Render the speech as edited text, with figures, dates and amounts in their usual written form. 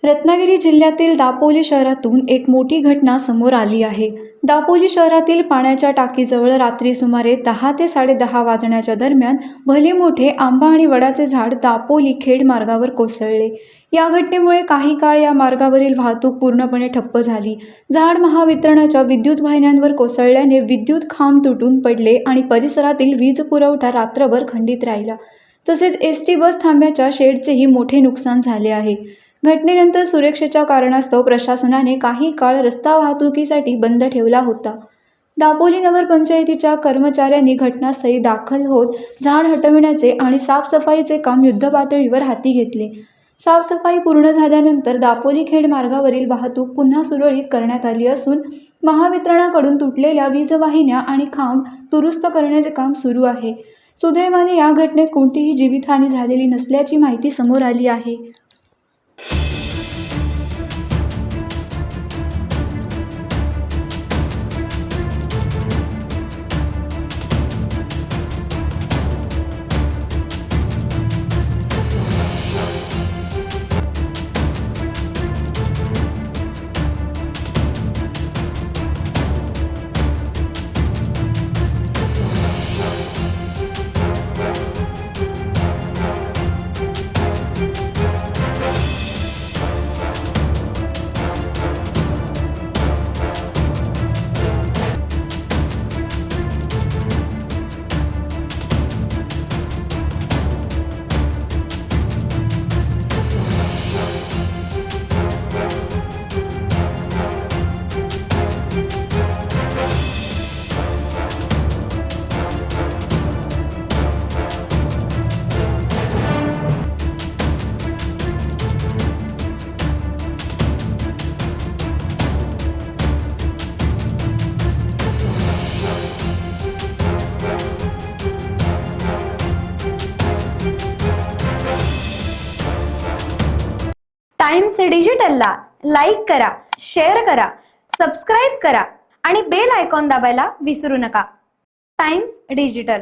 रत्नागिरी जिल्ह्यातील दापोली शहरातून एक मोठी घटना समोर आली आहे। दापोली शहरातील पाण्याच्या टाकीजवळ रात्री सुमारे 10 ते 10:30 वाजण्याच्या दरम्यान भले मोठे आंबा आणि वडाचे झाड दापोली खेड मार्गावर कोसळले। या घटनेमुळे काही काळ या मार्गावरील वाहतूक पूर्णपणे ठप्प झाली। झाड महावितरणाच्या विद्युत वाहिन्यांवर कोसळल्याने विद्युत खांब तुटून पडले आणि परिसरातील वीज पुरवठा रात्रभर खंडित राहिला। तसेच एसटी बस थांब्याच्या शेडचेही मोठे नुकसान झाले आहे। घटनेनंतर सुरक्षेच्या कारणास्तव प्रशासनाने काही काळ रस्ता वाहतुकीसाठी बंद ठेवला होता। दापोली नगरपंचायतीच्या कर्मचाऱ्यांनी घटनास्थळी दाखल होत झाड हटविण्याचे आणि साफसफाईचे काम युद्धपातळीवर हाती घेतले। साफसफाई पूर्ण झाल्यानंतर दापोली खेड मार्गावरील वाहतूक पुन्हा सुरळीत करण्यात आली असून महावितरणाकडून तुटलेल्या वीजवाहिन्या आणि खांब दुरुस्त करण्याचे काम सुरू आहे। सुदैवाने या घटनेत कोणतीही जीवितहानी झालेली नसल्याची माहिती समोर आली आहे। टाइम्स डिजिटलला लाईक करा, शेअर करा, सबस्क्राईब करा आणि बेल आयकॉन दाबायला विसरू नका। Times digital.